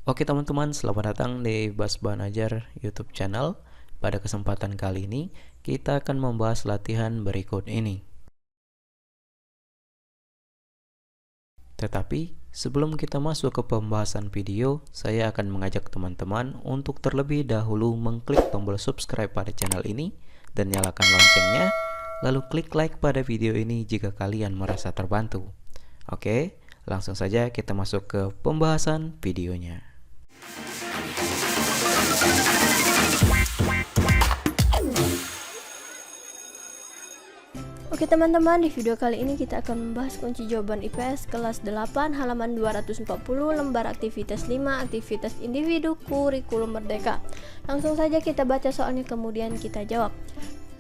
Oke teman-teman, selamat datang di Bas Banajar YouTube channel. Pada kesempatan kali ini, kita akan membahas latihan berikut ini. Tetapi, sebelum kita masuk ke pembahasan video, saya akan mengajak teman-teman untuk terlebih dahulu mengklik tombol subscribe pada channel ini dan nyalakan loncengnya, lalu klik like pada video ini jika kalian merasa terbantu. Oke, langsung saja kita masuk ke pembahasan videonya. Oke teman-teman, di video kali ini kita akan membahas kunci jawaban IPS kelas 8 halaman 240 lembar aktivitas 5 aktivitas individu kurikulum merdeka. Langsung saja kita baca soalnya kemudian kita jawab.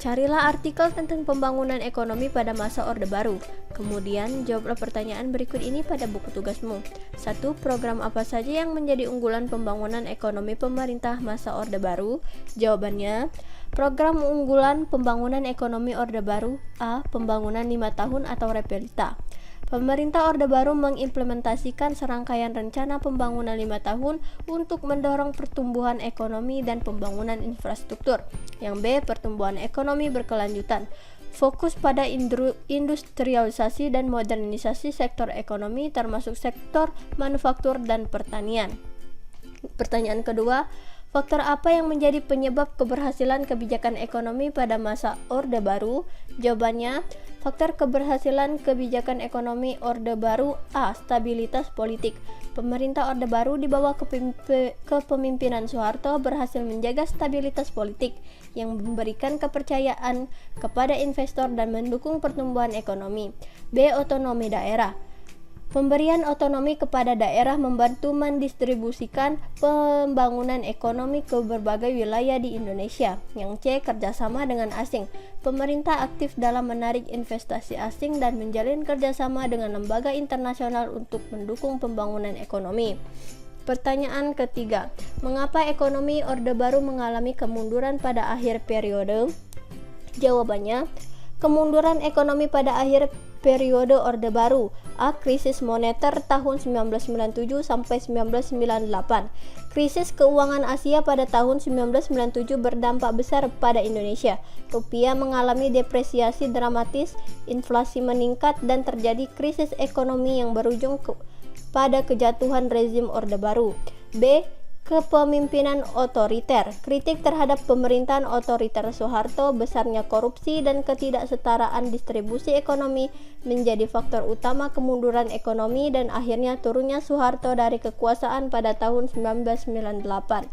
Carilah artikel tentang pembangunan ekonomi pada masa Orde Baru. Kemudian jawablah pertanyaan berikut ini pada buku tugasmu. 1. Program apa saja yang menjadi unggulan pembangunan ekonomi pemerintah masa Orde Baru? Jawabannya, program unggulan pembangunan ekonomi Orde Baru A. Pembangunan 5 tahun atau Repelita. Pemerintah Orde Baru mengimplementasikan serangkaian rencana pembangunan 5 tahun untuk mendorong pertumbuhan ekonomi dan pembangunan infrastruktur. Yang B. Pertumbuhan ekonomi berkelanjutan. Fokus pada industrialisasi dan modernisasi sektor ekonomi termasuk sektor manufaktur dan pertanian. Pertanyaan kedua, faktor apa yang menjadi penyebab keberhasilan kebijakan ekonomi pada masa Orde Baru? Jawabannya, faktor keberhasilan kebijakan ekonomi Orde Baru A. Stabilitas politik. Pemerintah Orde Baru di bawah kepemimpinan Soeharto berhasil menjaga stabilitas politik yang memberikan kepercayaan kepada investor dan mendukung pertumbuhan ekonomi. B. Otonomi daerah. Pemberian otonomi kepada daerah membantu mendistribusikan pembangunan ekonomi ke berbagai wilayah di Indonesia. Yang C. Kerjasama dengan asing. Pemerintah aktif dalam menarik investasi asing dan menjalin kerjasama dengan lembaga internasional untuk mendukung pembangunan ekonomi. Pertanyaan ketiga, mengapa ekonomi Orde Baru mengalami kemunduran pada akhir periode? Jawabannya, kemunduran ekonomi pada akhir periode Orde Baru A. Krisis moneter tahun 1997 sampai 1998. Krisis keuangan Asia pada tahun 1997 berdampak besar pada Indonesia. Rupiah mengalami depresiasi dramatis, inflasi meningkat dan terjadi krisis ekonomi yang berujung pada kejatuhan rezim Orde Baru. B. Kepemimpinan otoriter. Kritik terhadap pemerintahan otoriter Soeharto, besarnya korupsi dan ketidaksetaraan distribusi ekonomi menjadi faktor utama kemunduran ekonomi dan akhirnya turunnya Soeharto dari kekuasaan pada tahun 1998.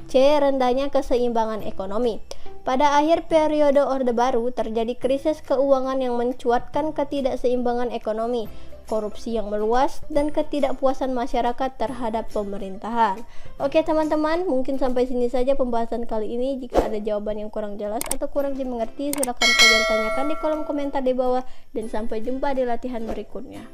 C. Rendahnya keseimbangan ekonomi. Pada akhir periode Orde Baru terjadi krisis keuangan yang mencuatkan ketidakseimbangan ekonomi, korupsi yang meluas, dan ketidakpuasan masyarakat terhadap pemerintahan. Oke teman-teman, mungkin sampai sini saja pembahasan kali ini. Jika ada jawaban yang kurang jelas atau kurang dimengerti, silakan kalian tanyakan di kolom komentar di bawah, dan sampai jumpa di latihan berikutnya.